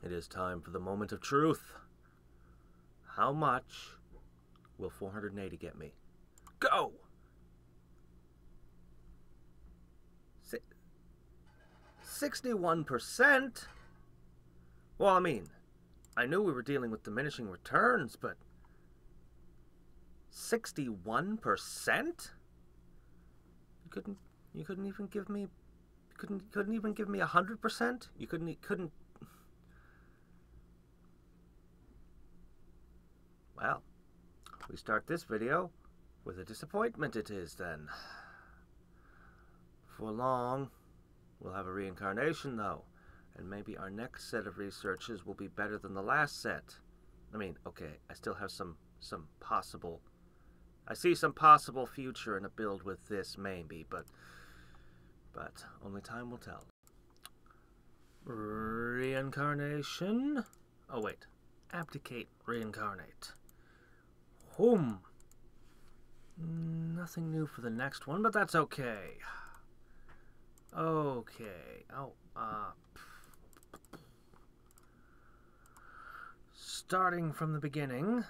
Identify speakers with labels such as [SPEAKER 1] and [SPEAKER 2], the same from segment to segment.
[SPEAKER 1] It is time for the moment of truth. How much will 480 get me? Go! 61%? Well, I mean, I knew we were dealing with diminishing returns, but 61%? You couldn't even give me couldn't even give me 100%? You couldn't. Well, we start this video with a disappointment it is then. Before long, we'll have a reincarnation though, and maybe our next set of researches will be better than the last set. I mean, okay, I still have some possible... I see some possible future in a build with this, maybe, but only time will tell. Reincarnation? Oh, wait. Abdicate, reincarnate. Nothing new for the next one, but that's okay. Okay. Starting from the beginning,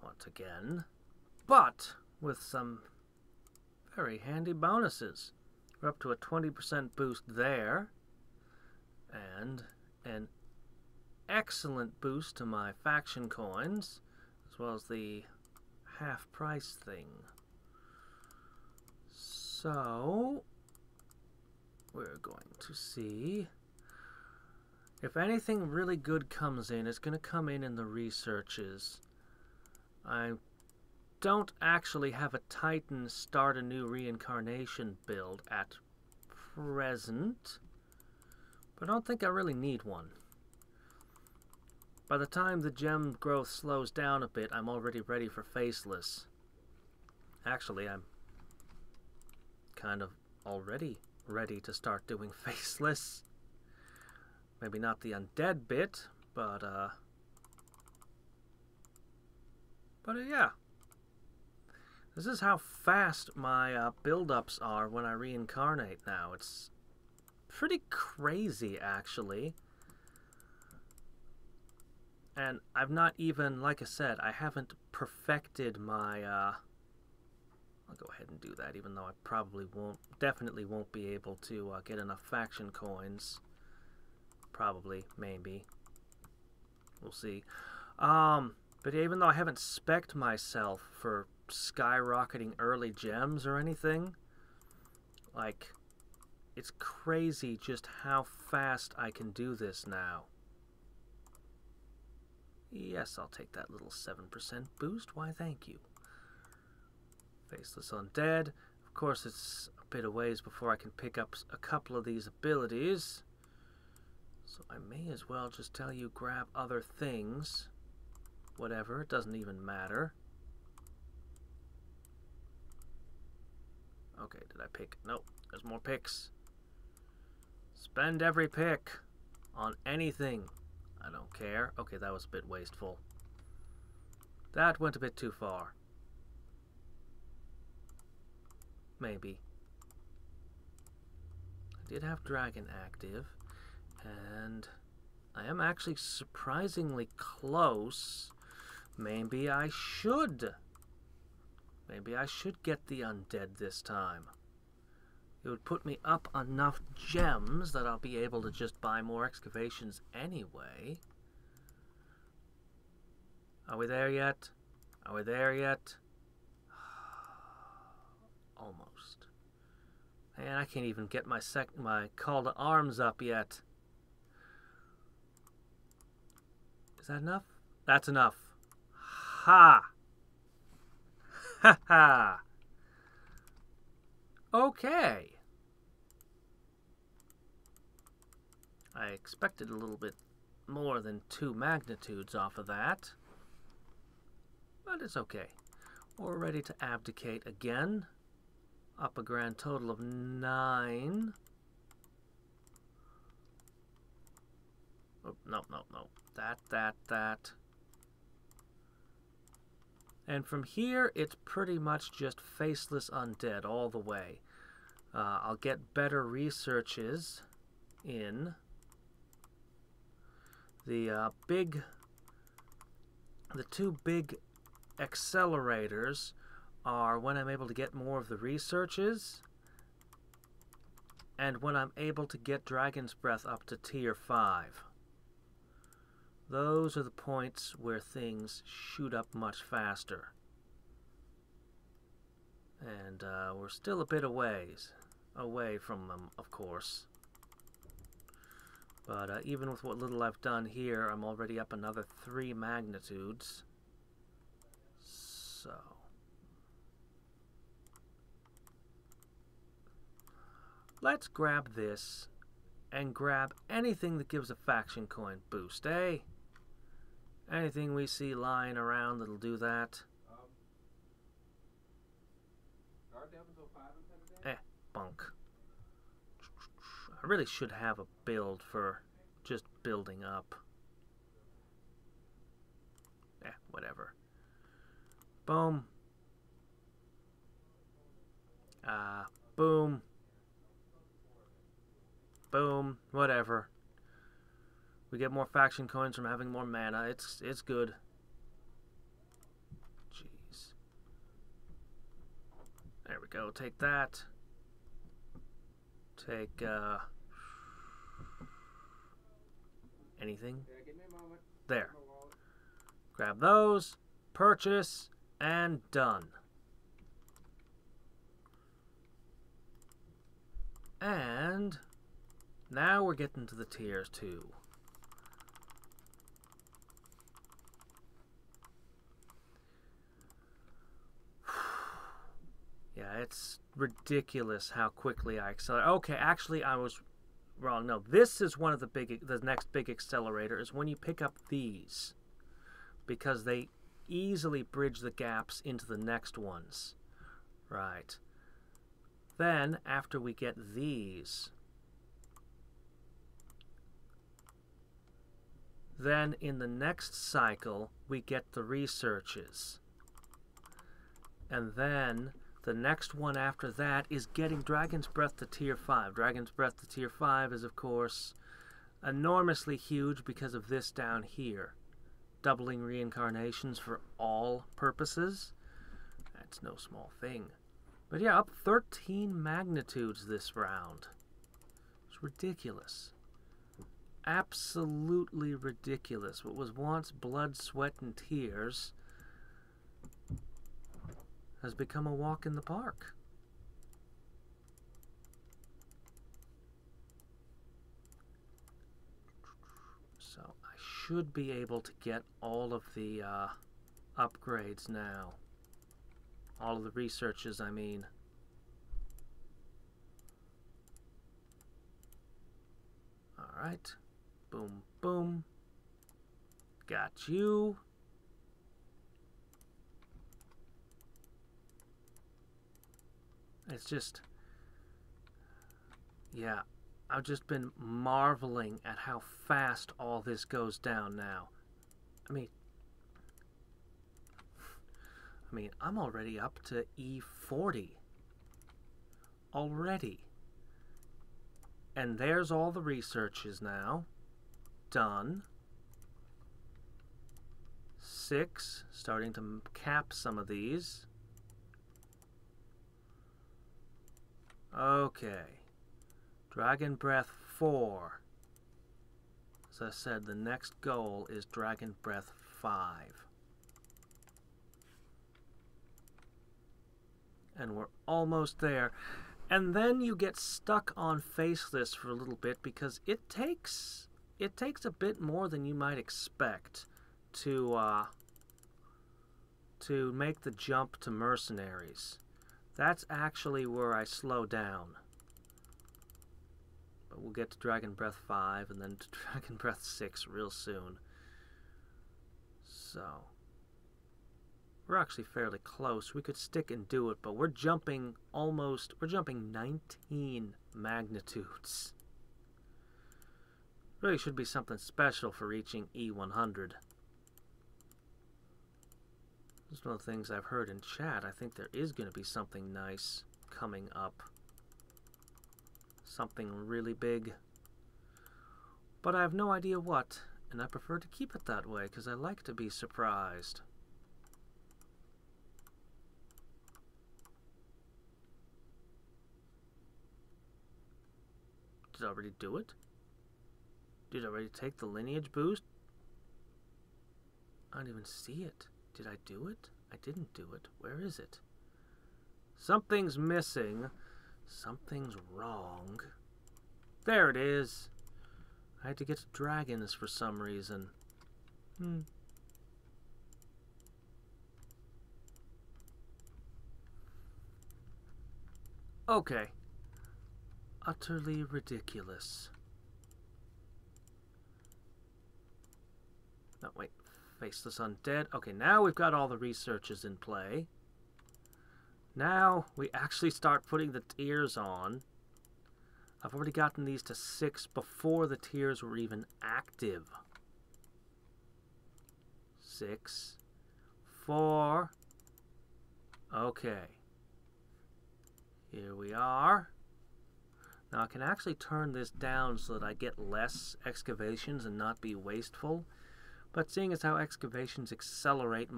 [SPEAKER 1] once again, but with some very handy bonuses. We're up to a 20% boost there, and an excellent boost to my faction coins, as well as the half price thing. So, we're going to see if anything really good comes in. It's going to come in the researches. I don't actually have a Titan start a new reincarnation build at present, but I don't think I really need one. By the time the gem growth slows down a bit, I'm already ready for faceless. Actually, I'm kind of already ready to start doing faceless. Maybe not the undead bit, but yeah. This is how fast my build-ups are when I reincarnate now. It's pretty crazy, actually. And I've not even, like I said, I haven't perfected my... I'll go ahead and do that, even though I probably definitely won't be able to get enough faction coins. Probably, maybe. We'll see. But even though I haven't spec'd myself for skyrocketing early gems or anything, like, it's crazy just how fast I can do this now. Yes, I'll take that little 7% boost. Why, thank you. Faceless Undead. Of course, it's a bit of ways before I can pick up a couple of these abilities. So I may as well just tell you grab other things. Whatever, it doesn't even matter. Okay, did I pick? Nope, there's more picks. Spend every pick on anything. I don't care. Okay, that was a bit wasteful. That went a bit too far. Maybe. I did have Dragon active, and I am actually surprisingly close. Maybe I should. Maybe I should get the undead this time. It would put me up enough gems that I'll be able to just buy more excavations anyway. Are we there yet? Are we there yet? Almost. And I can't even get my call to arms up yet. Is that enough? That's enough. Ha! Ha ha! Okay. I expected a little bit more than 2 magnitudes off of that. But it's okay. We're ready to abdicate again. Up a grand total of 9. Oh, no. That. And from here, it's pretty much just faceless undead all the way. I'll get better researches in. The two big accelerators are when I'm able to get more of the researches and when I'm able to get Dragon's Breath up to tier 5. Those are the points where things shoot up much faster. And we're still a bit away from them, of course. But even with what little I've done here, I'm already up another 3 magnitudes. So let's grab this and grab anything that gives a faction coin boost, eh? Anything we see lying around that'll do that. Bunk. I really should have a build for just building up. Whatever. Boom. Boom. Boom. Whatever. We get more faction coins from having more mana. It's good. Jeez. There we go. Take that. Take anything. There. Grab those. Purchase. And done. And now we're getting to the tiers 2. Yeah, it's ridiculous how quickly I accelerate. Okay, actually I was wrong. No, this is one of the next big accelerator is when you pick up these, because they easily bridge the gaps into the next ones. Right. Then, after we get these, then in the next cycle, we get the researches. And then the next one after that is getting Dragon's Breath to tier 5. Dragon's Breath to tier 5 is, of course, enormously huge because of this down here. Doubling reincarnations for all purposes. That's no small thing. But yeah, up 13 magnitudes this round. It's ridiculous. Absolutely ridiculous. What was once blood, sweat, and tears has become a walk in the park. So I should be able to get all of the upgrades now. All of the researches, I mean. Alright. Boom, boom. Got you. It's just, yeah, I've just been marveling at how fast all this goes down now. I mean, I'm already up to E40. Already. And there's all the researches now. Done. 6, starting to cap some of these. Okay. Dragon Breath 4. As I said, the next goal is Dragon Breath 5. And we're almost there. And then you get stuck on Faceless for a little bit because it takes a bit more than you might expect to make the jump to Mercenaries. That's actually where I slow down. But we'll get to Dragon Breath 5 and then to Dragon Breath 6 real soon. So we're actually fairly close. We could stick and do it, but we're jumping 19 magnitudes. Really should be something special for reaching E100. That's one of the things I've heard in chat. I think there is going to be something nice coming up. Something really big. But I have no idea what. And I prefer to keep it that way, because I like to be surprised. Did I already do it? Did I already take the lineage boost? I don't even see it. Did I do it? I didn't do it. Where is it? Something's missing. Something's wrong. There it is. I had to get to dragons for some reason. Okay. Utterly ridiculous. No, wait. Faceless Undead. Okay, now we've got all the researches in play. Now we actually start putting the tiers on. I've already gotten these to 6 before the tiers were even active. 6. 4. Okay. Here we are. Now I can actually turn this down so that I get less excavations and not be wasteful. But seeing as how excavations accelerate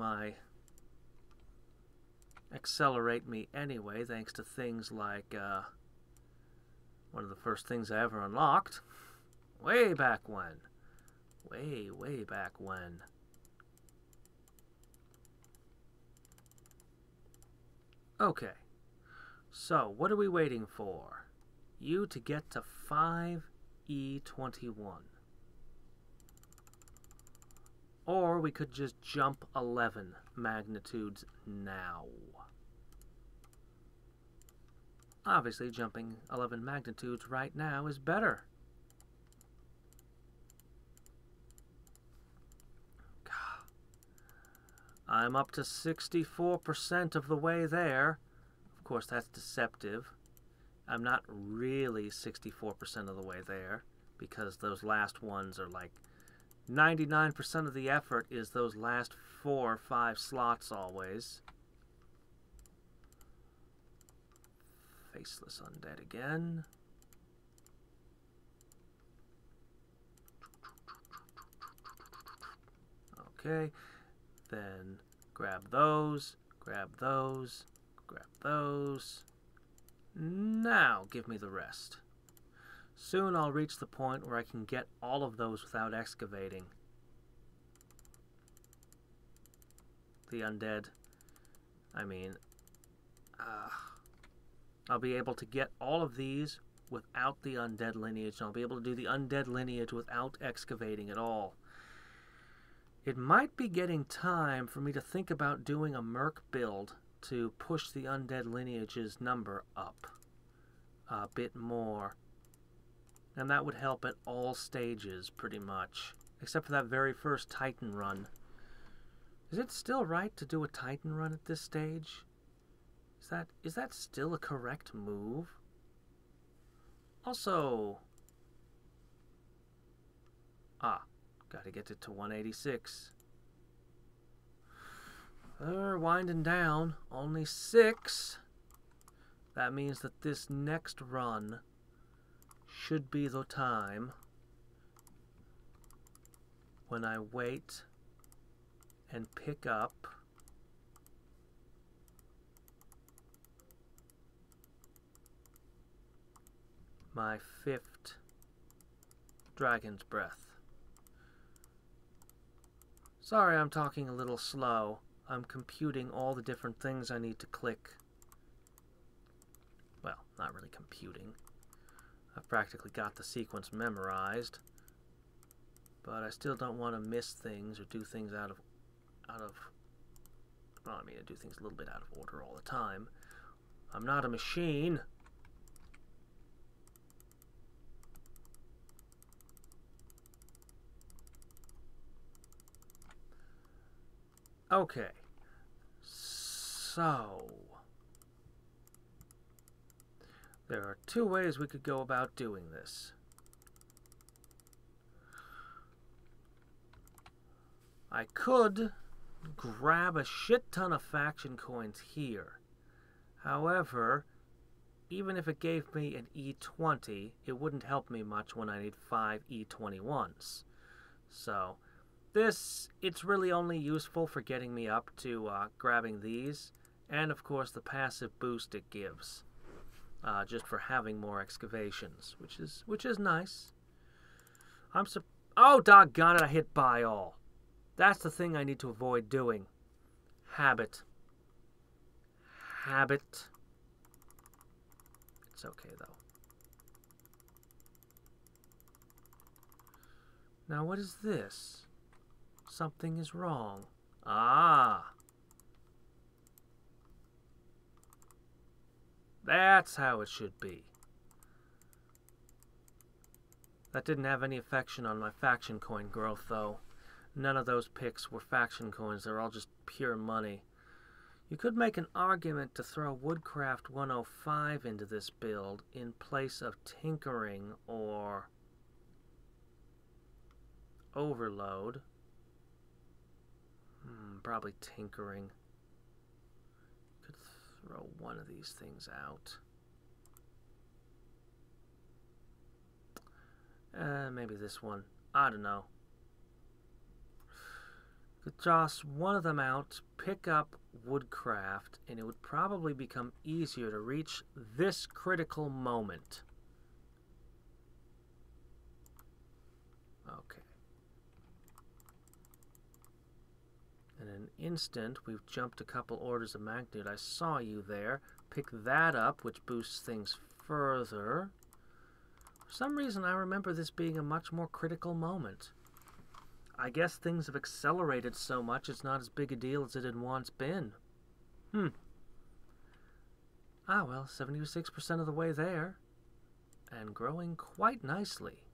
[SPEAKER 1] me anyway, thanks to things like one of the first things I ever unlocked, way back when. Way back when. Okay, so what are we waiting for? You to get to 5E21. Or we could just jump 11 magnitudes now. Obviously, jumping 11 magnitudes right now is better. I'm up to 64% of the way there. Of course, that's deceptive. I'm not really 64% of the way there, because those last ones are like 99% of the effort is those last 4 or 5 slots always. Faceless Undead again. Okay, then grab those, grab those, grab those. Now give me the rest. Soon I'll reach the point where I can get all of those without excavating. The undead. I mean, I'll be able to get all of these without the undead lineage. And I'll be able to do the undead lineage without excavating at all. It might be getting time for me to think about doing a merc build to push the undead lineage's number up a bit more. And that would help at all stages, pretty much. Except for that very first Titan run. Is it still right to do a Titan run at this stage? Is that still a correct move? Also... gotta get it to 186. We're winding down. Only 6. That means that this next run should be the time when I wait and pick up my 5th Dragon's Breath. Sorry, I'm talking a little slow. I'm computing all the different things I need to click. Well, not really computing. I've practically got the sequence memorized. But I still don't want to miss things or do things out of well, I mean, I do things a little bit out of order all the time. I'm not a machine. Okay. So, there are 2 ways we could go about doing this. I could grab a shit ton of faction coins here. However, even if it gave me an E20, it wouldn't help me much when I need 5 E21s. So it's really only useful for getting me up to grabbing these, and of course the passive boost it gives, just for having more excavations, which is nice. Oh, doggone it! I hit buy all. That's the thing I need to avoid doing. Habit. It's okay though. Now what is this? Something is wrong. Ah. That's how it should be. That didn't have any affection on my faction coin growth, though. None of those picks were faction coins. They're all just pure money. You could make an argument to throw Woodcraft 105 into this build in place of Tinkering or Overload. Probably Tinkering. Could throw one of these things out. Maybe this one. I don't know. Could toss one of them out, pick up Woodcraft, and it would probably become easier to reach this critical moment. Okay. In an instant, we've jumped a couple orders of magnitude. I saw you there. Pick that up, which boosts things further. For some reason, I remember this being a much more critical moment. I guess things have accelerated so much, it's not as big a deal as it had once been. Ah, well, 76% of the way there. And growing quite nicely.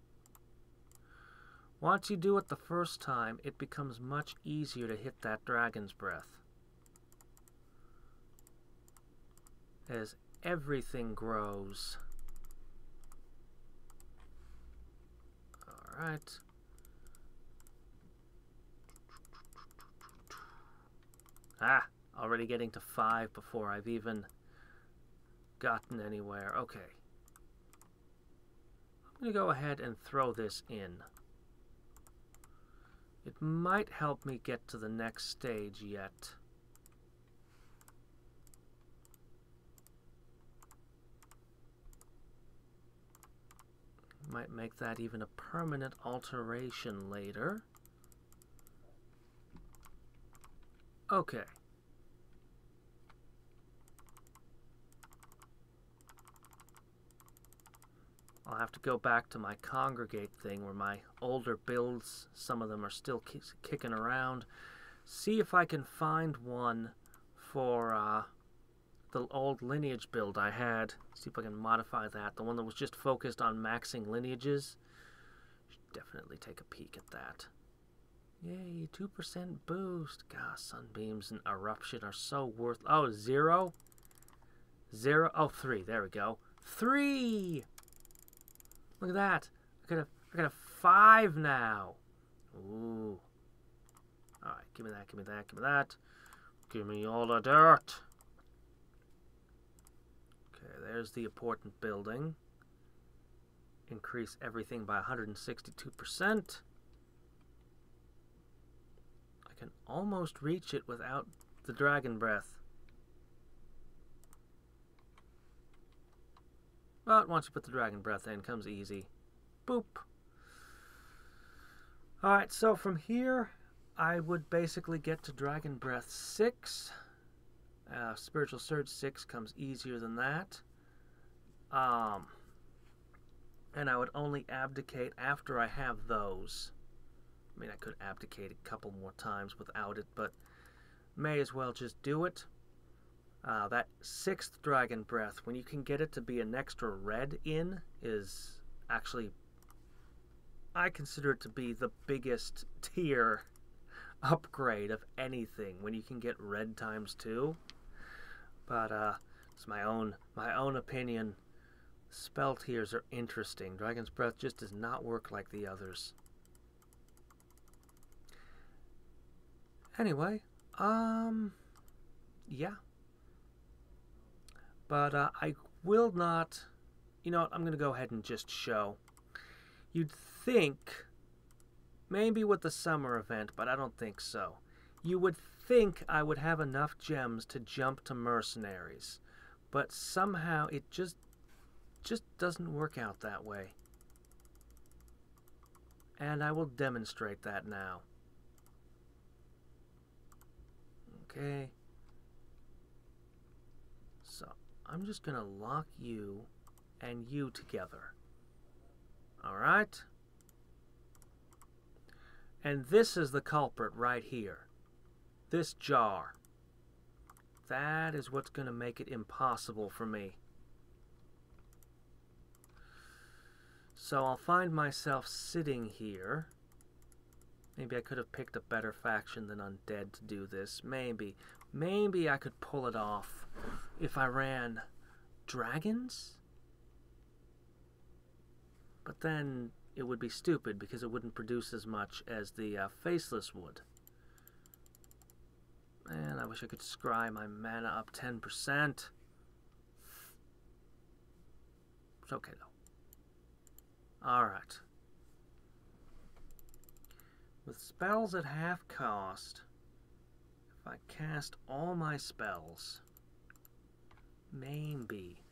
[SPEAKER 1] Once you do it the first time, it becomes much easier to hit that dragon's breath. As everything grows. Alright. Ah, already getting to 5 before I've even gotten anywhere. Okay. I'm going to go ahead and throw this in. It might help me get to the next stage yet. Might make that even a permanent alteration later. Okay. I'll have to go back to my congregate thing where my older builds, some of them are still kicking around. See if I can find one for the old lineage build I had. See if I can modify that. The one that was just focused on maxing lineages. Should definitely take a peek at that. Yay, 2% boost. God, sunbeams and eruption are so worth... Oh, 0? 0? Oh, 3. There we go. 3! Look at that. I got a 5 now. Ooh. Alright, give me that, give me that, give me that. Give me all the dirt. Okay, there's the important building. Increase everything by 162%. I can almost reach it without the dragon breath. But once you put the dragon breath in, it comes easy. Boop. Alright, so from here, I would basically get to Dragon Breath 6. Spiritual Surge 6 comes easier than that. And I would only abdicate after I have those. I mean, I could abdicate a couple more times without it, but may as well just do it. That 6th Dragon Breath, when you can get it to be an extra red in, is actually, I consider it to be the biggest tier upgrade of anything, when you can get red ×2. But it's my own opinion. Spell tiers are interesting. Dragon's Breath just does not work like the others. Anyway, yeah. But I will not, you know what, I'm going to go ahead and just show. You'd think Maybe with the summer event, but I don't think so. You would think I would have enough gems to jump to mercenaries, but somehow it just doesn't work out that way. And I will demonstrate that now. Okay. So, I'm just going to lock you and you together. Alright? And this is the culprit right here. This jar. That is what's going to make it impossible for me. So I'll find myself sitting here. Maybe I could have picked a better faction than Undead to do this. Maybe. Maybe I could pull it off if I ran dragons? But then it would be stupid because it wouldn't produce as much as the faceless would. Man, I wish I could scry my mana up 10%. It's okay though. Alright. With spells at half cost, if I cast all my spells, maybe.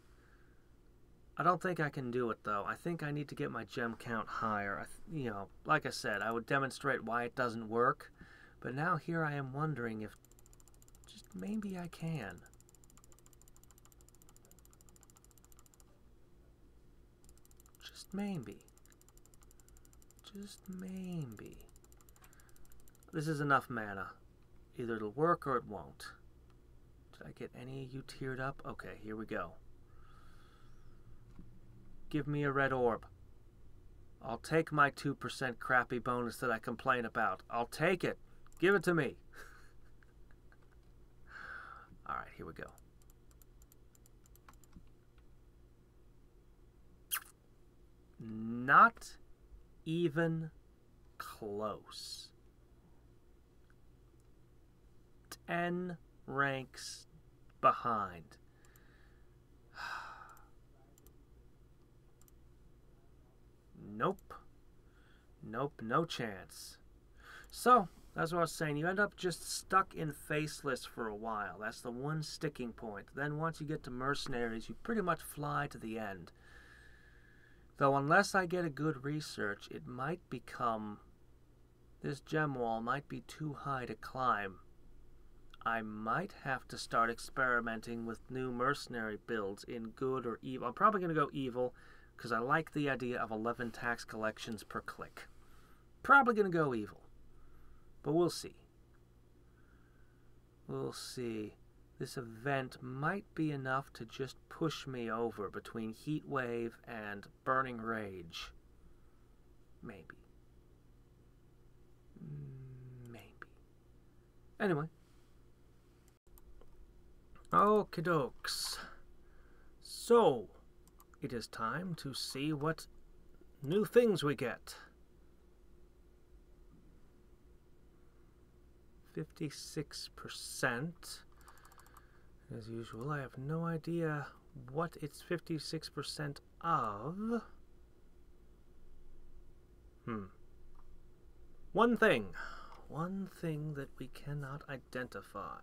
[SPEAKER 1] I don't think I can do it though. I think I need to get my gem count higher. You know, like I said, I would demonstrate why it doesn't work, but now here I am wondering if just maybe I can. Just maybe. Just maybe. This is enough mana. Either it'll work or it won't. Did I get any of you tiered up? Okay, here we go. Give me a red orb. I'll take my 2% crappy bonus that I complain about. I'll take it. Give it to me. Alright, here we go. Not even close. 10 ranks behind. Nope. Nope, no chance. So, that's what I was saying. You end up just stuck in Faceless for a while. That's the one sticking point. Then once you get to Mercenaries, you pretty much fly to the end. Though unless I get a good research, it might become... This gem wall might be too high to climb. I might have to start experimenting with new mercenary builds in good or evil. I'm probably going to go evil, because I like the idea of 11 tax collections per click. Probably going to go evil. But we'll see. We'll see. This event might be enough to just push me over between Heat Wave and Burning Rage. Maybe. Maybe. Anyway. Okie dokes. So, it is time to see what new things we get. 56%. As usual, I have no idea what it's 56% of. One thing that we cannot identify.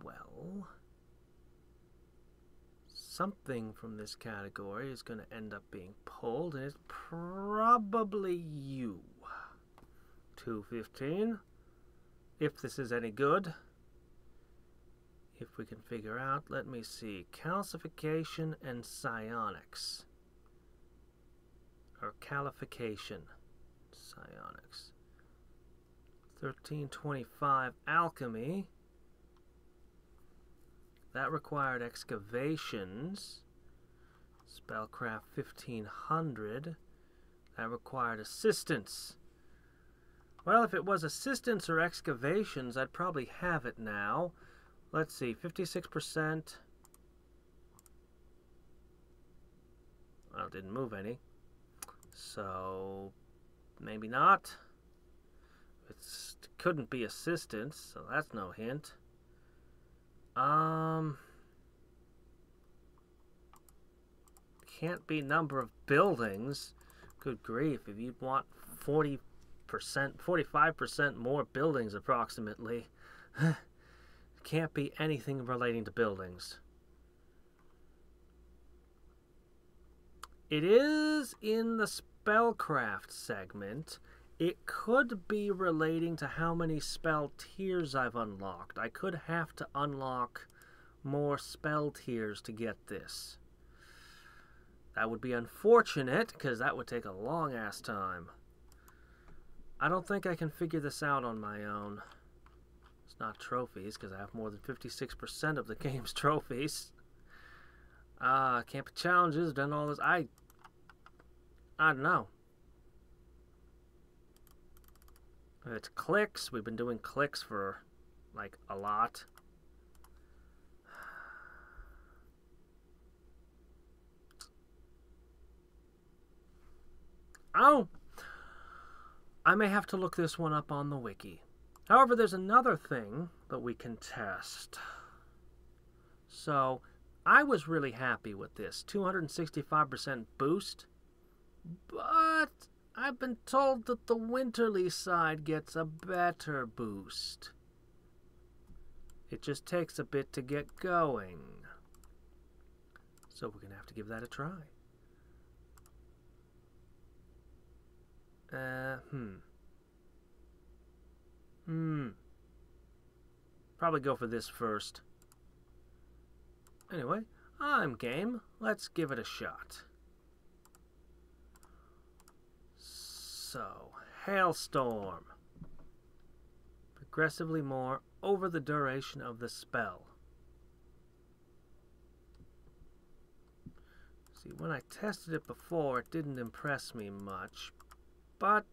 [SPEAKER 1] Well, something from this category is going to end up being pulled, and it's probably you. 215. If this is any good. If we can figure out, let me see. Calcification and psionics. Or calification. Psionics. 1325 alchemy. That required excavations. Spellcraft 1500. That required assistance. Well, if it was assistance or excavations, I'd probably have it now. Let's see, 56%. Well, it didn't move any. So, maybe not. It couldn't be assistance, so that's no hint. can't be number of buildings. Good grief, if you'd want 40%, 45% more buildings approximately. Can't be anything relating to buildings. It is in the spellcraft segment. It could be relating to how many spell tiers I've unlocked. I could have to unlock more spell tiers to get this. That would be unfortunate, because that would take a long-ass time. I don't think I can figure this out on my own. It's not trophies, because I have more than 56% of the game's trophies. Can't be challenges, done all this. I don't know. It's clicks. We've been doing clicks for, like, a lot. Oh! I may have to look this one up on the wiki. However, there's another thing that we can test. So, I was really happy with this. 265% boost. But I've been told that the Winterly side gets a better boost. It just takes a bit to get going. So we're going to have to give that a try. Probably go for this first. Anyway, I'm game. Let's give it a shot. So, Hailstorm. Progressively more over the duration of the spell. See, when I tested it before, it didn't impress me much. But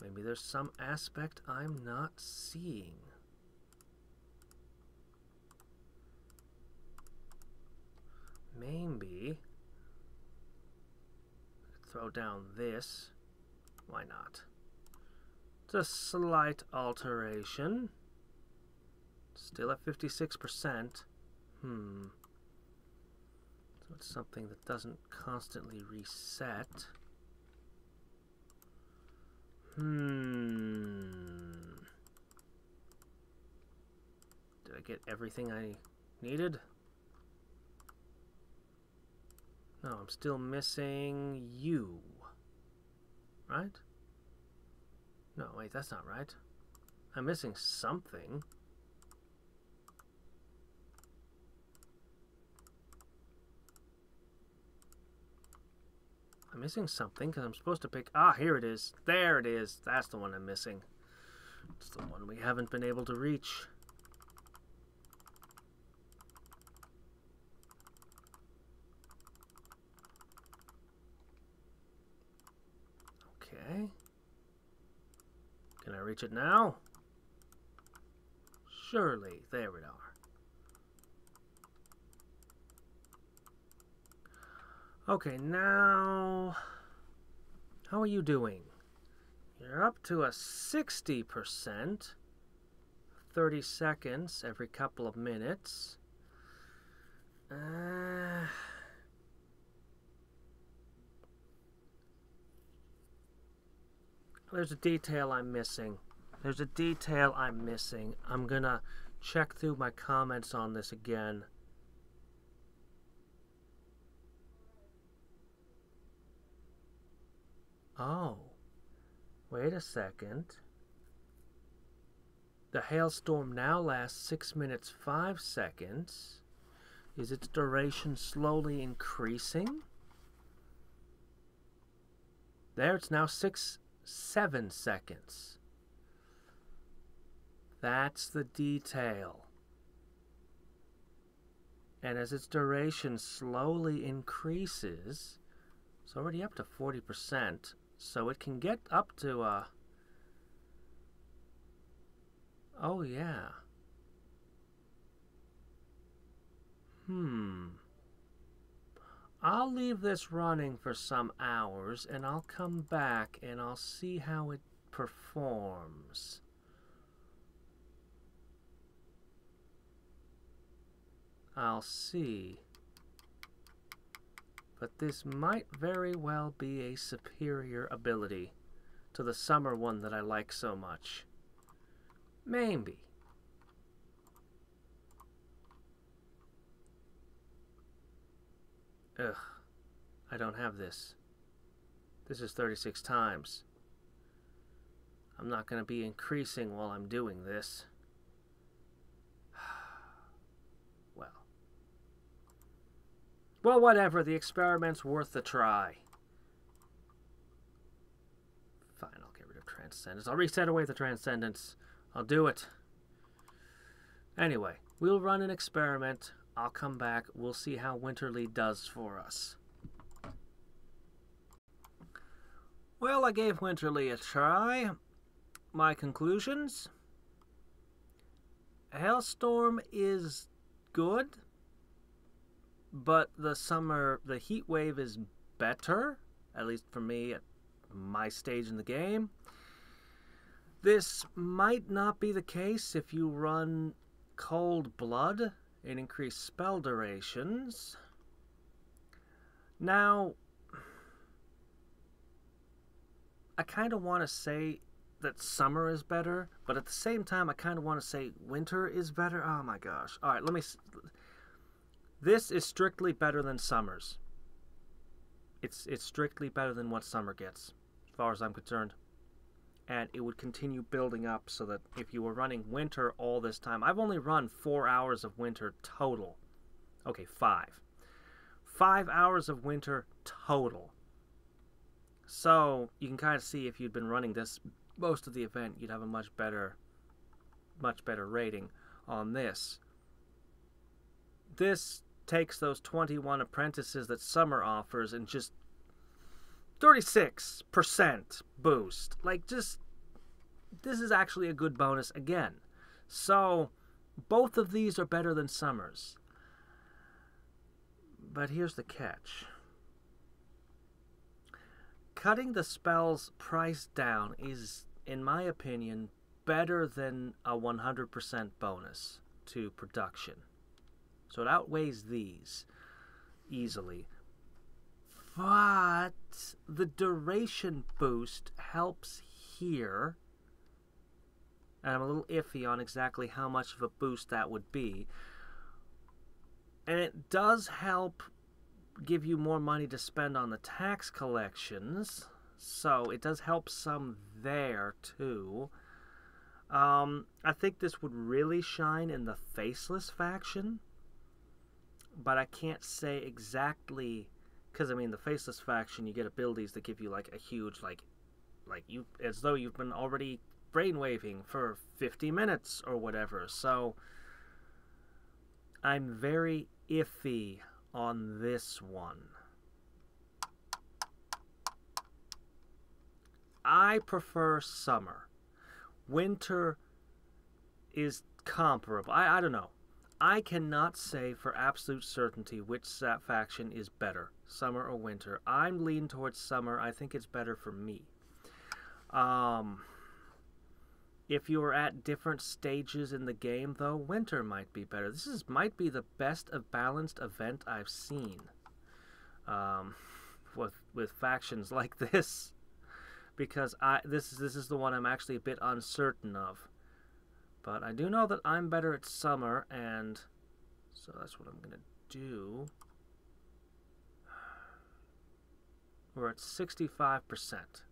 [SPEAKER 1] maybe there's some aspect I'm not seeing. Maybe throw down this. Why not? It's a slight alteration. Still at 56%. So it's something that doesn't constantly reset. Did I get everything I needed? No, I'm still missing you. Right? No, wait, that's not right. I'm missing something. I'm missing something because I'm supposed to pick... Ah, here it is. There it is. That's the one I'm missing. It's the one we haven't been able to reach. Okay. Can I reach it now? Surely. There we are. Okay, now, how are you doing? You're up to a 60%, 30 seconds every couple of minutes. There's a detail I'm missing. There's a detail I'm missing. I'm gonna check through my comments on this again. Oh, wait a second. The hailstorm now lasts 6 minutes 5 seconds. Is its duration slowly increasing? There, it's now 7 seconds. That's the detail. And as its duration slowly increases, it's already up to 40%. So it can get up to, oh yeah. I'll leave this running for some hours, and I'll come back and I'll see how it performs. I'll see But this might very well be a superior ability to the summer one that I like so much. Maybe. Ugh. I don't have this. This is 36 times. I'm not going to be increasing while I'm doing this. Well, whatever. The experiment's worth the try. Fine, I'll get rid of Transcendence. I'll reset away the Transcendence. I'll do it. Anyway, we'll run an experiment. I'll come back. We'll see how Winterly does for us. Well, I gave Winterly a try. My conclusions? Hailstorm is good, but the heat wave is better, at least for me at my stage in the game. This might not be the case if you run Cold Blood and increase spell durations. Now, I kind of want to say that summer is better, but at the same time, I kind of want to say winter is better. Oh my gosh. All right, this is strictly better than summer's. It's strictly better than what summer gets, as far as I'm concerned. And it would continue building up so that if you were running winter all this time... I've only run 4 hours of winter total. Okay, 5. 5 hours of winter total. So you can kind of see if you'd been running this most of the event, you'd have a much better rating on this. This takes those 21 apprentices that summer offers and just 36% boost. Like, just, this is actually a good bonus again. So both of these are better than summer's. But here's the catch. Cutting the spell's price down is, in my opinion, better than a 100% bonus to production. So it outweighs these easily. But the duration boost helps here. And I'm a little iffy on exactly how much of a boost that would be. And it does help give you more money to spend on the tax collections, so it does help some there too. I think this would really shine in the Faceless faction, but I can't say exactly, because I mean the Faceless faction, you get abilities that give you like a huge like you, as though you've been already brainwaving for 50 minutes or whatever. So I'm very iffy on this one. I prefer summer. Winter is comparable. I don't know. I cannot say for absolute certainty which faction is better, summer or winter. I'm leaning towards summer. I think it's better for me. If you are at different stages in the game, though, winter might be better. Might be the best of balanced event I've seen with factions like this, because this is the one I'm actually a bit uncertain of. But I do know that I'm better at summer, and so that's what I'm gonna do. We're at 65%.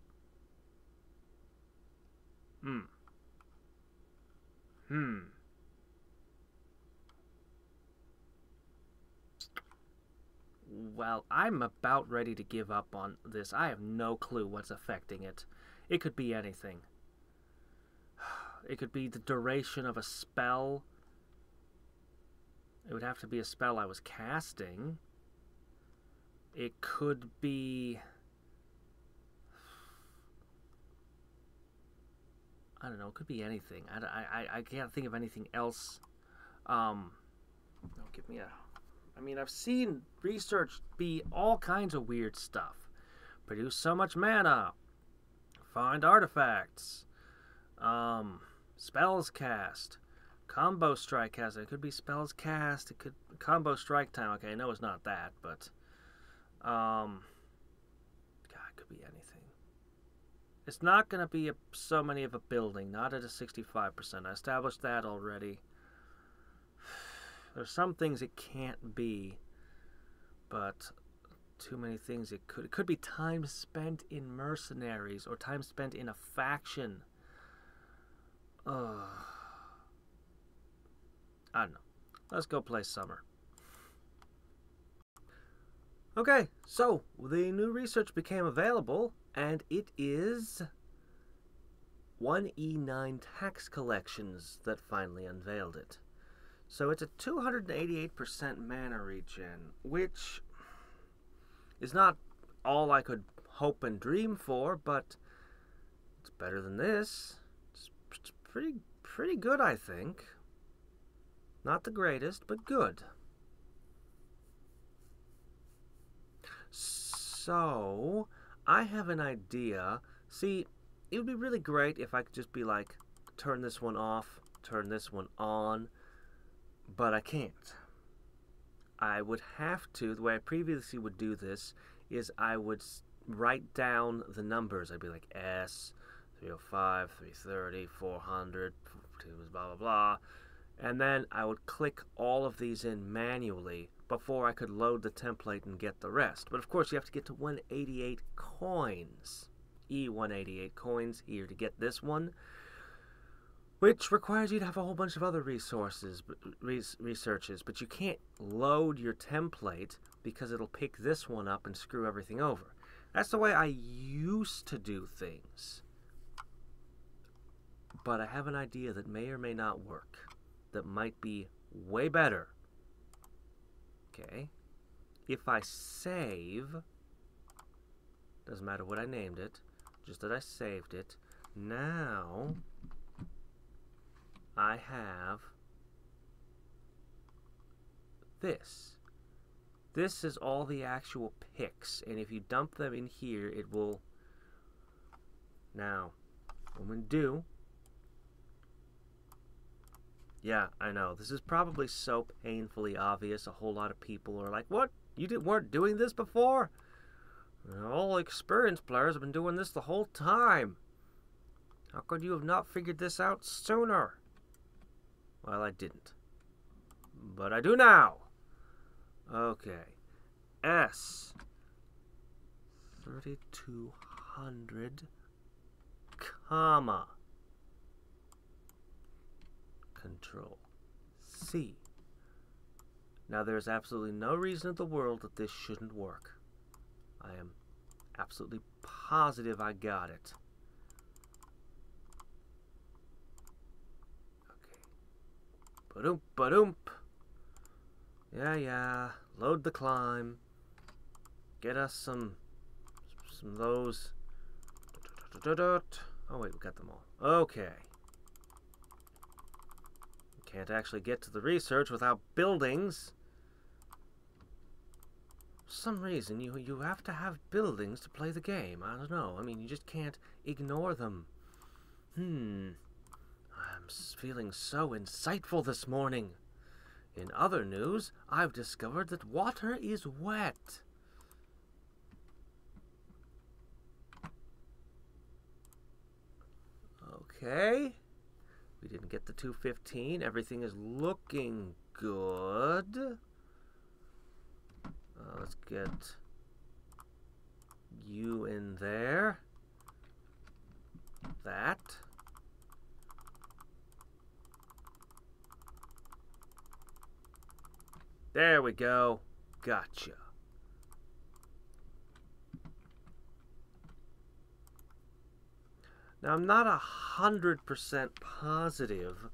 [SPEAKER 1] Well, I'm about ready to give up on this. I have no clue what's affecting it. It could be anything. It could be the duration of a spell. It would have to be a spell I was casting. It could be... I don't know, it could be anything. I can't think of anything else. Don't give me a... I mean, I've seen research be all kinds of weird stuff. Produce so much mana. Find artifacts. Spells cast. Combo strike cast. It could be spells cast. It could... Combo strike time. Okay, I know it's not that, but... God, it could be anything. It's not going to be so many of a building, not at a 65%. I established that already. There's some things it can't be, but too many things it could. It could be time spent in mercenaries or time spent in a faction. I don't know. Let's go play Summer. Okay, so the new research became available, and it is 1E9 tax collections that finally unveiled it. So it's a 288% mana regen, which is not all I could hope and dream for, but it's better than this. It's pretty good, I think. Not the greatest, but good. So, I have an idea. See, it would be really great if I could just be like, turn this one off, turn this one on, but I can't. I would have to, the way I previously would do this, is I would write down the numbers. I'd be like S, 305, 330, 400, blah, blah, blah. And then I would click all of these in manually before I could load the template and get the rest. But of course you have to get to 188 coins. E188 coins here to get this one, which requires you to have a whole bunch of other resources, researches, but you can't load your template because it'll pick this one up and screw everything over. That's the way I used to do things. But I have an idea that may or may not work, that might be way better. Okay. If I save, doesn't matter what I named it, just that I saved it, now I have this. This is all the actual picks, and if you dump them in here, it will... Now, what I'm going to do... Yeah, I know, this is probably so painfully obvious, a whole lot of people are like, what? You weren't doing this before? All experienced players have been doing this the whole time. How could you have not figured this out sooner? Well, I didn't. But I do now. Okay. S. 3200, comma. Control C. Now there's absolutely no reason in the world that this shouldn't work. I am absolutely positive I got it. Okay. Ba-doomp, ba-doomp. Yeah. Load the climb. Get us some of those. Oh wait, we got them all. Okay. Can't actually get to the research without buildings. For some reason, you have to have buildings to play the game. I don't know. I mean, you just can't ignore them. I'm feeling so insightful this morning. In other news, I've discovered that water is wet. Okay. We didn't get the 215. Everything is looking good. Let's get you in there. That. There we go. Gotcha. Now, I'm not 100% positive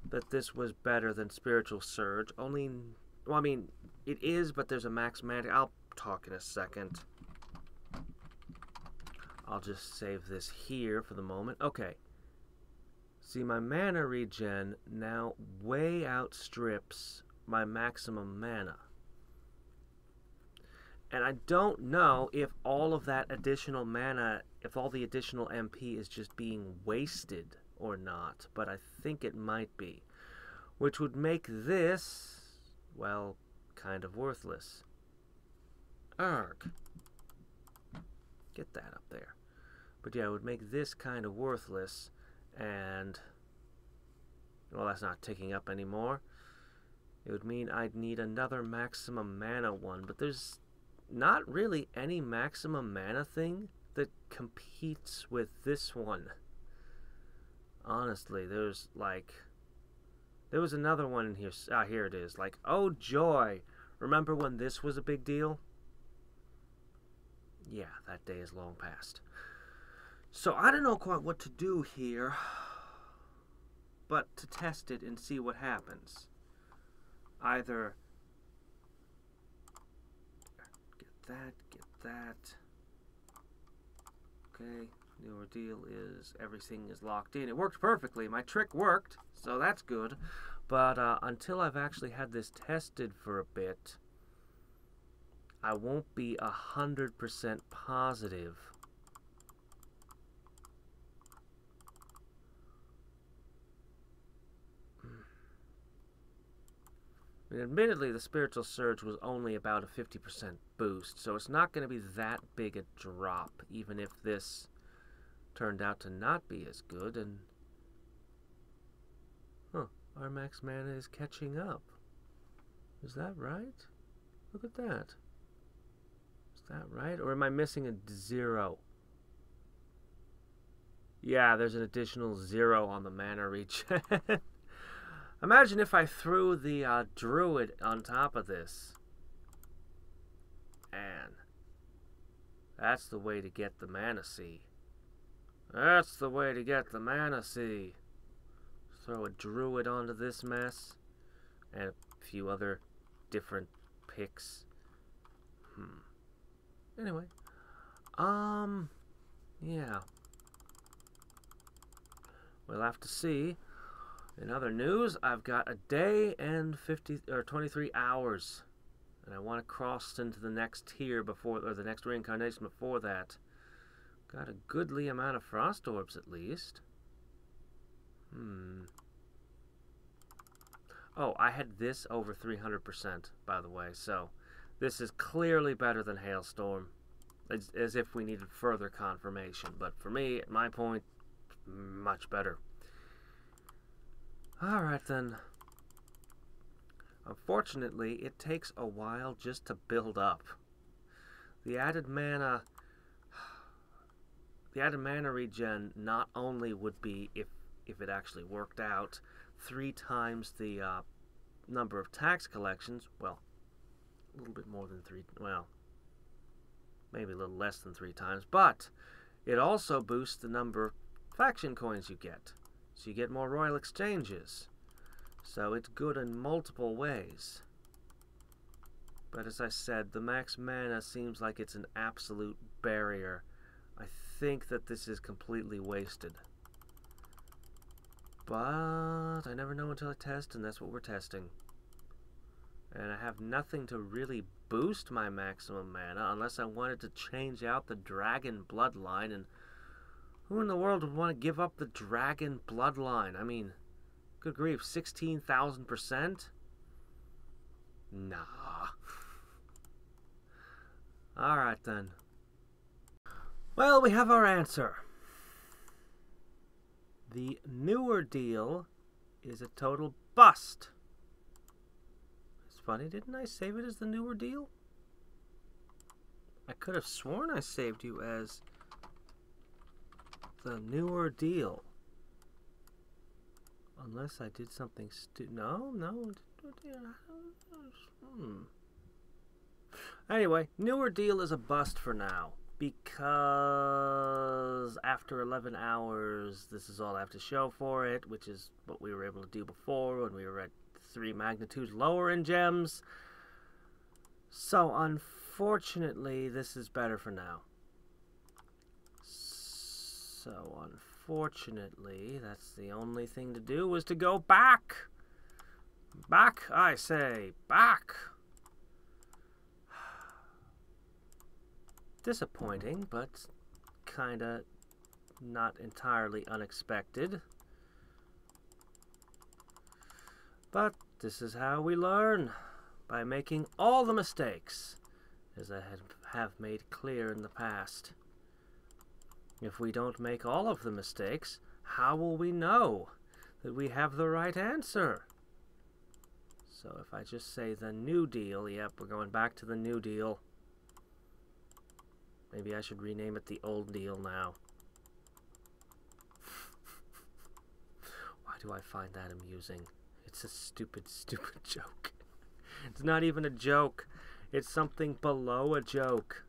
[SPEAKER 1] that this was better than Spiritual Surge. Only, well, I mean, it is, but there's a max mana. I'll talk in a second. I'll just save this here for the moment. Okay. See, my mana regen now way outstrips my maximum mana. And I don't know if all of that additional mana, if all the additional MP is just being wasted or not, but I think it might be. Which would make this, well, kind of worthless. Arg. Get that up there. But yeah, it would make this kind of worthless, and well, that's not ticking up anymore. It would mean I'd need another maximum mana one, but there's not really any maximum mana thing that competes with this one. Honestly, there was another one in here. Ah, here it is. Like, oh joy. Remember when this was a big deal? Yeah, that day is long past. So I don't know quite what to do here, but to test it and see what happens. Either get that. Okay, new ordeal is everything is locked in. It worked perfectly. My trick worked, so that's good. But until I've actually had this tested for a bit, I won't be 100% positive. I mean, admittedly, the Spiritual Surge was only about a 50% boost, so it's not going to be that big a drop, even if this turned out to not be as good. And our max mana is catching up. Is that right? Look at that. Is that right? Or am I missing a 0? Yeah, there's an additional 0 on the mana regen. Imagine if I threw the druid on top of this. And that's the way to get the mana sea. That's the way to get the mana sea. Throw a druid onto this mess. And a few other different picks. Anyway. Yeah. We'll have to see. In other news, I've got a day and 23 hours, and I want to cross into the next tier before, or the next reincarnation before that. Got a goodly amount of frost orbs at least. Oh, I had this over 300%, by the way, so this is clearly better than Hailstorm, as if we needed further confirmation. But for me, at my point, much better. Alright then. Unfortunately, it takes a while just to build up. The added mana regen not only would be, if it actually worked out, 3 times the number of tax collections, well, a little bit more than 3, well, maybe a little less than 3 times, but it also boosts the number of faction coins you get. So you get more royal exchanges. So it's good in multiple ways. But as I said, the max mana seems like it's an absolute barrier. I think that this is completely wasted. But I never know until I test, and that's what we're testing. And I have nothing to really boost my maximum mana unless I wanted to change out the dragon bloodline, and who in the world would want to give up the dragon bloodline? I mean, good grief, 16,000%? Nah. Alright then. Well, we have our answer. The newer deal is a total bust. It's funny, didn't I save it as the newer deal? I could have sworn I saved you as the newer deal. Unless I did something no. Anyway, newer deal is a bust for now. Because after 11 hours, this is all I have to show for it, which is what we were able to do before when we were at 3 magnitudes lower in gems. So, unfortunately, this is better for now. So, unfortunately, that's the only thing to do is to go back. Back, I say, back. Disappointing, but kinda not entirely unexpected. But this is how we learn, by making all the mistakes as I have made clear in the past. If we don't make all of the mistakes, how will we know that we have the right answer? So if I just say the New Deal, yep, we're going back to the New Deal. Maybe I should rename it the Old Deal now. Why do I find that amusing? It's a stupid, stupid joke. It's not even a joke. It's something below a joke.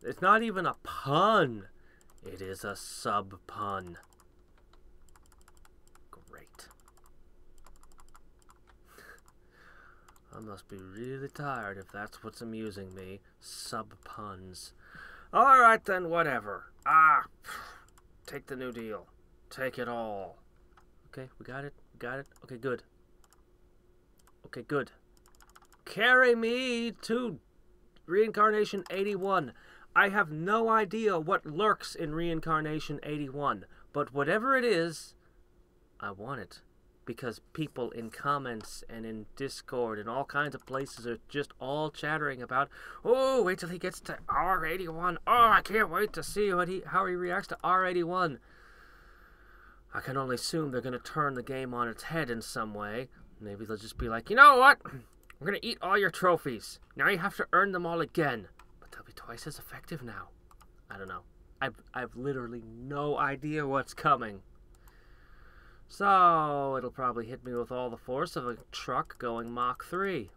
[SPEAKER 1] It's not even a pun. It is a sub-pun. Great. I must be really tired if that's what's amusing me. Sub-puns. Alright then, whatever. Take the New Deal. Take it all. Okay, we got it. We got it. Okay, good. Okay, good. Carry me to Reincarnation 81. I have no idea what lurks in Reincarnation 81, but whatever it is, I want it. Because people in comments and in Discord and all kinds of places are just all chattering about, oh, wait till he gets to R81. Oh, I can't wait to see how he reacts to R81. I can only assume they're going to turn the game on its head in some way. Maybe they'll just be like, you know what? We're going to eat all your trophies. Now you have to earn them all again. But they'll be twice as effective now. I don't know. I've literally no idea what's coming. So it'll probably hit me with all the force of a truck going Mach 3.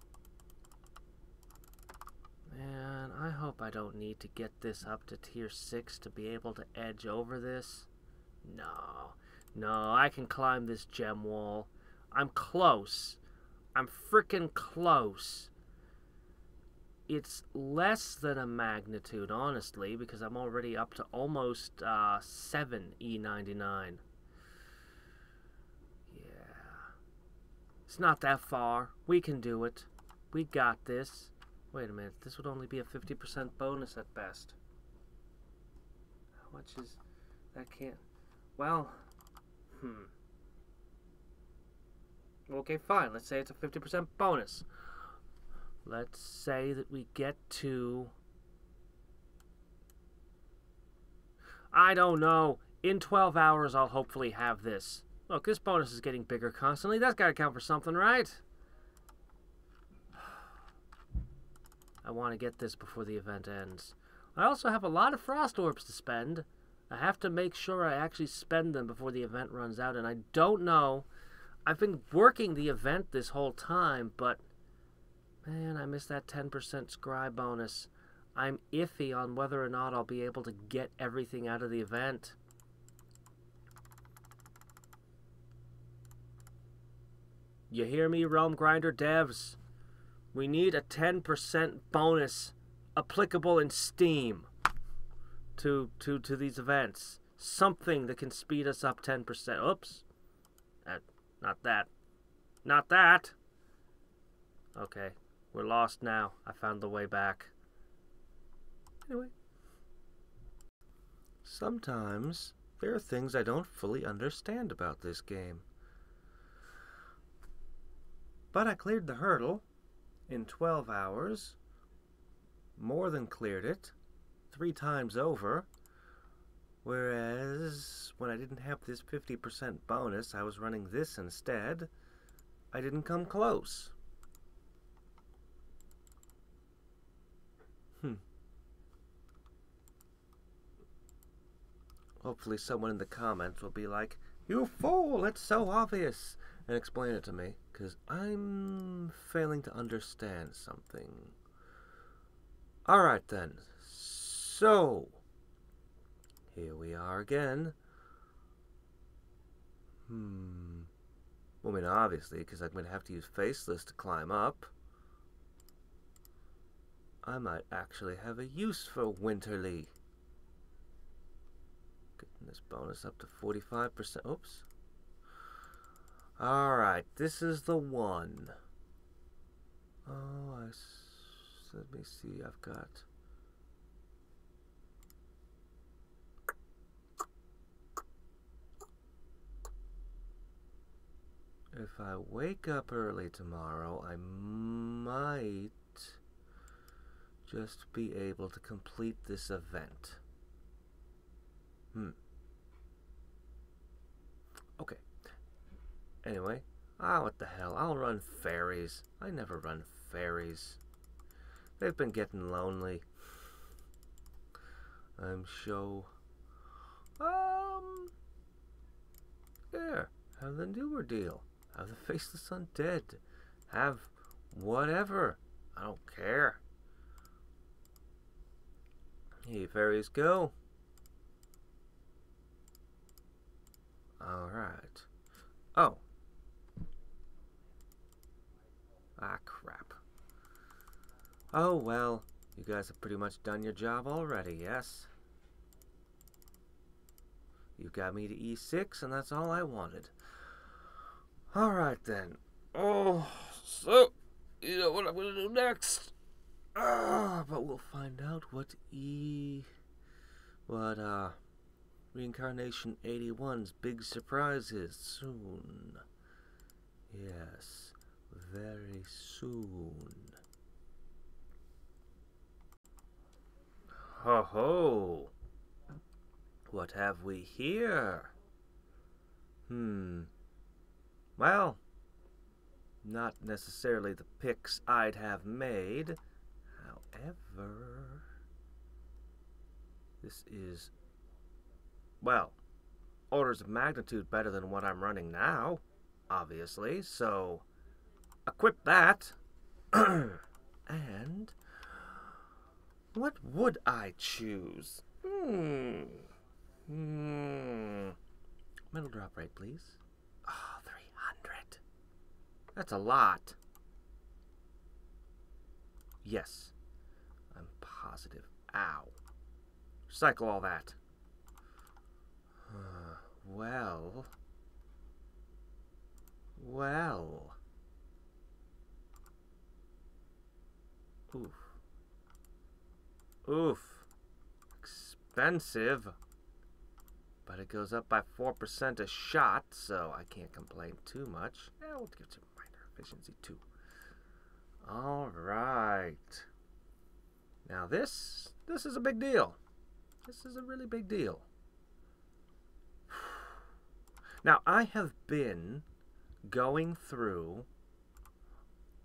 [SPEAKER 1] Man, I hope I don't need to get this up to tier 6 to be able to edge over this. No, I can climb this gem wall. I'm close. I'm frickin' close. It's less than a magnitude, honestly, because I'm already up to almost 7 E99. Yeah. It's not that far. We can do it. We got this. Wait a minute. This would only be a 50% bonus at best. How much is... That can't... Well... Okay, fine. Let's say it's a 50% bonus. Let's say that we get to... I don't know. In 12 hours, I'll hopefully have this. Look, this bonus is getting bigger constantly. That's got to count for something, right? I want to get this before the event ends. I also have a lot of frost orbs to spend. I have to make sure I actually spend them before the event runs out, and I don't know. I've been working the event this whole time, but man, I missed that 10% scry bonus. I'm iffy on whether or not I'll be able to get everything out of the event. You hear me, Realm Grinder devs? We need a 10% bonus applicable in Steam to these events. Something that can speed us up 10%. Oops. Not that. Not that! Okay. We're lost now. I found the way back. Anyway. Sometimes there are things I don't fully understand about this game. But I cleared the hurdle in 12 hours. More than cleared it. 3 times over. Whereas, when I didn't have this 50% bonus, I was running this instead. I didn't come close. Hopefully someone in the comments will be like, "You fool, it's so obvious," and explain it to me, because I'm failing to understand something. Alright then, so... here we are again. Well, I mean, obviously, because I'm going to have to use Faceless to climb up. I might actually have a use for Winterly. Getting this bonus up to 45%. Oops. Alright, this is the one. Oh, let me see, I've got... If I wake up early tomorrow, I might just be able to complete this event. Okay. Anyway, what the hell? I'll run fairies. I never run fairies. They've been getting lonely. I'm sure. Yeah, have the newer deal. Have the Faceless Undead. Have whatever. I don't care. Hey, fairies, go. Alright. Oh. Crap. Oh, well. You guys have pretty much done your job already, yes? You got me to E6, and that's all I wanted. Alright, then. Oh, so, you know what I'm going to do next. But we'll find out what Reincarnation 81's big surprise is soon. Yes, very soon. Ho ho! What have we here? Well, not necessarily the picks I'd have made. However, this is, well, orders of magnitude better than what I'm running now, obviously, so equip that. And what would I choose? Metal drop rate, please. Oh, 300. That's a lot. Yes. I'm positive. Ow. Recycle all that. Well. Oof. Expensive. But it goes up by 4% a shot, so I can't complain too much. We'll give it some minor efficiency too. Alright. Now this is a big deal. This is a really big deal. Now, I have been going through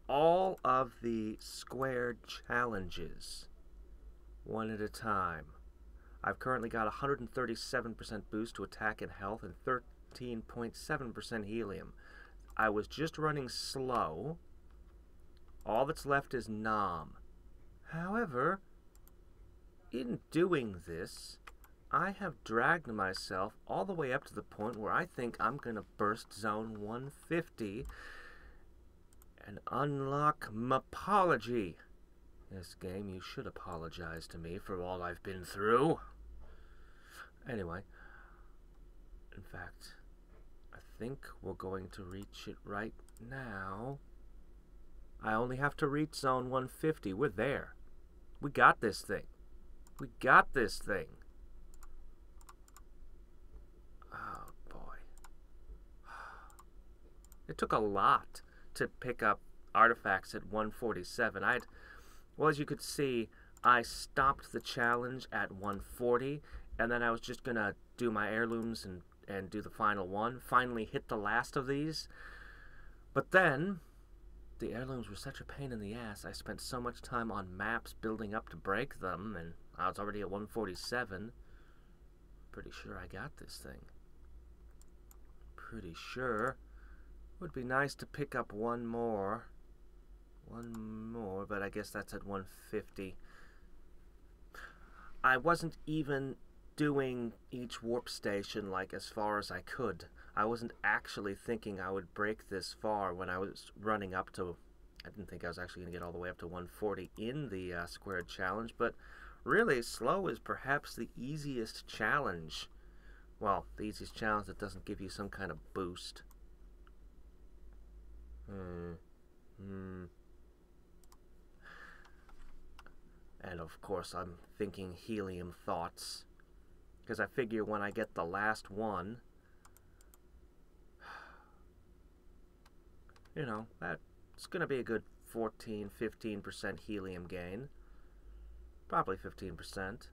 [SPEAKER 1] all of the squared challenges one at a time. I've currently got 137% boost to attack and health and 13.7% helium. I was just running slow. All that's left is Nom. However, in doing this, I have dragged myself all the way up to the point where I think I'm going to burst zone 150 and unlock Mapology. This game, you should apologize to me for all I've been through. Anyway, in fact, I think we're going to reach it right now. I only have to reach zone 150. We're there. We got this thing. We got this thing. Oh, boy. It took a lot to pick up artifacts at 147. Well, as you could see, I stopped the challenge at 140, and then I was just going to do my heirlooms and do the final one. Finally hit the last of these. But then, the heirlooms were such a pain in the ass. I spent so much time on maps building up to break them, and I was already at 147. Pretty sure I got this thing. Pretty sure. Would be nice to pick up one more. But I guess that's at 150. I wasn't even doing each warp station like as far as I could. I wasn't actually thinking I would break this far when I was running up to... I didn't think I was actually going to get all the way up to 140 in the squared challenge, but really, slow is perhaps the easiest challenge. Well, the easiest challenge that doesn't give you some kind of boost. And of course, I'm thinking helium thoughts. Because I figure when I get the last one, you know, that's going to be a good 14-15% helium gain. Probably 15%.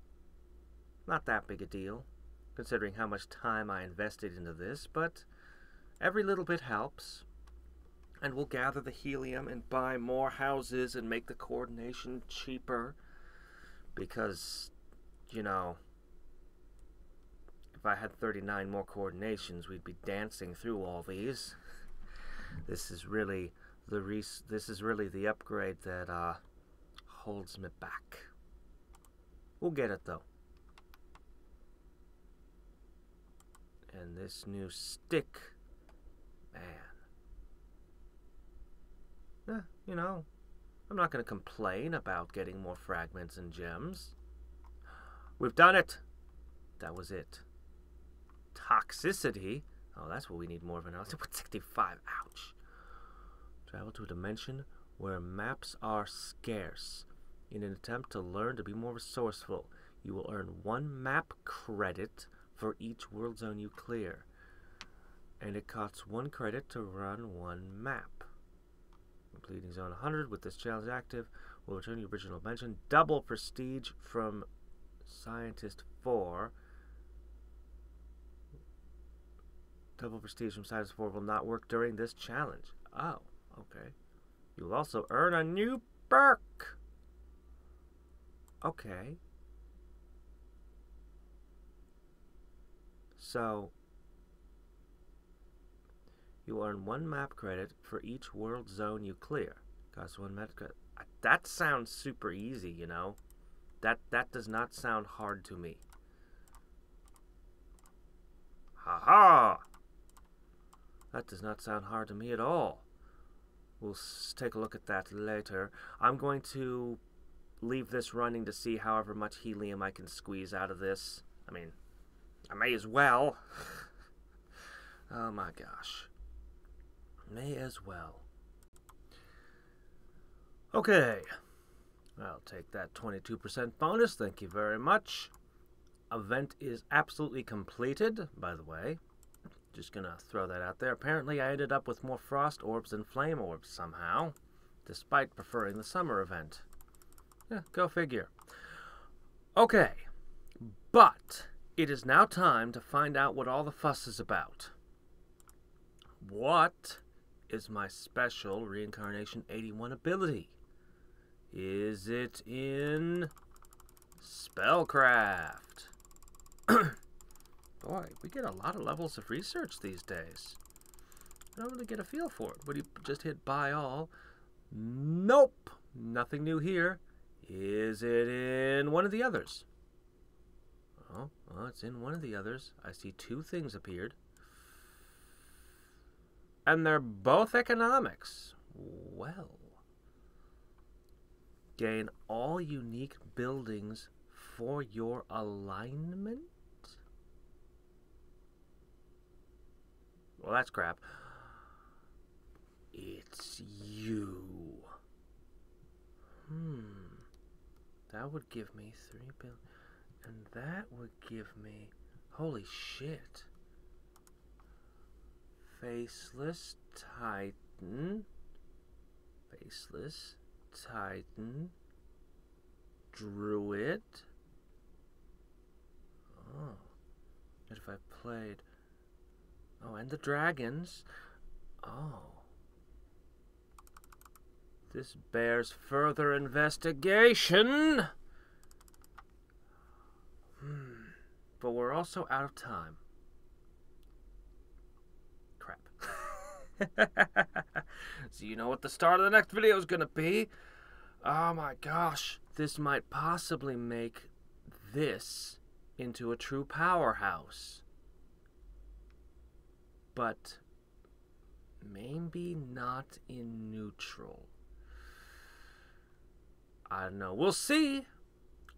[SPEAKER 1] Not that big a deal, considering how much time I invested into this, but every little bit helps. And we'll gather the helium and buy more houses and make the coordination cheaper. Because, you know, if I had 39 more coordinations, we'd be dancing through all these. This is really the upgrade that holds me back. We'll get it though. And this new stick, man. You know, I'm not going to complain about getting more fragments and gems. We've done it. That was it. Toxicity. Oh, that's what we need more of an hour. 65. Ouch. Travel to a dimension where maps are scarce. In an attempt to learn to be more resourceful, you will earn 1 map credit for each world zone you clear. And it costs 1 credit to run 1 map. Completing Zone 100 with this challenge active will return your original mention. Double prestige from Scientist 4. Double prestige from Scientist 4 will not work during this challenge. Oh, okay. You will also earn a new perk. Okay. So, you earn 1 map credit for each world zone you clear. Costs 1 map credit. That sounds super easy, you know. That does not sound hard to me. Haha! That does not sound hard to me at all. We'll take a look at that later. I'm going to leave this running to see however much helium I can squeeze out of this. I mean, I may as well. Oh my gosh. May as well. Okay. I'll take that 22% bonus. Thank you very much. Event is absolutely completed, by the way. Just gonna throw that out there. Apparently I ended up with more frost orbs than flame orbs somehow, despite preferring the summer event. Yeah, go figure. Okay. But it is now time to find out what all the fuss is about. What is my special Reincarnation 81 ability? Is it in Spellcraft? Boy, we get a lot of levels of research these days. I don't really get a feel for it. Would you just hit buy all? Nope. Nothing new here. Is it in one of the others? Oh, well, it's in one of the others. I see 2 things appeared. And they're both economics. Well. Gain all unique buildings for your alignment? Well, that's crap. It's you. That would give me 3 billion. And that would give me... Holy shit. Faceless Titan. Faceless Titan. Druid. Oh. What if I played... Oh, and the dragons. Oh. This bears further investigation. But we're also out of time. Crap. So you know what the start of the next video is going to be? Oh my gosh. This might possibly make this into a true powerhouse. But maybe not in neutral. I don't know. We'll see.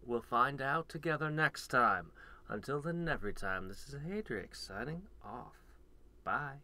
[SPEAKER 1] We'll find out together next time. Until then, every time, this is Hadrix signing off. Bye.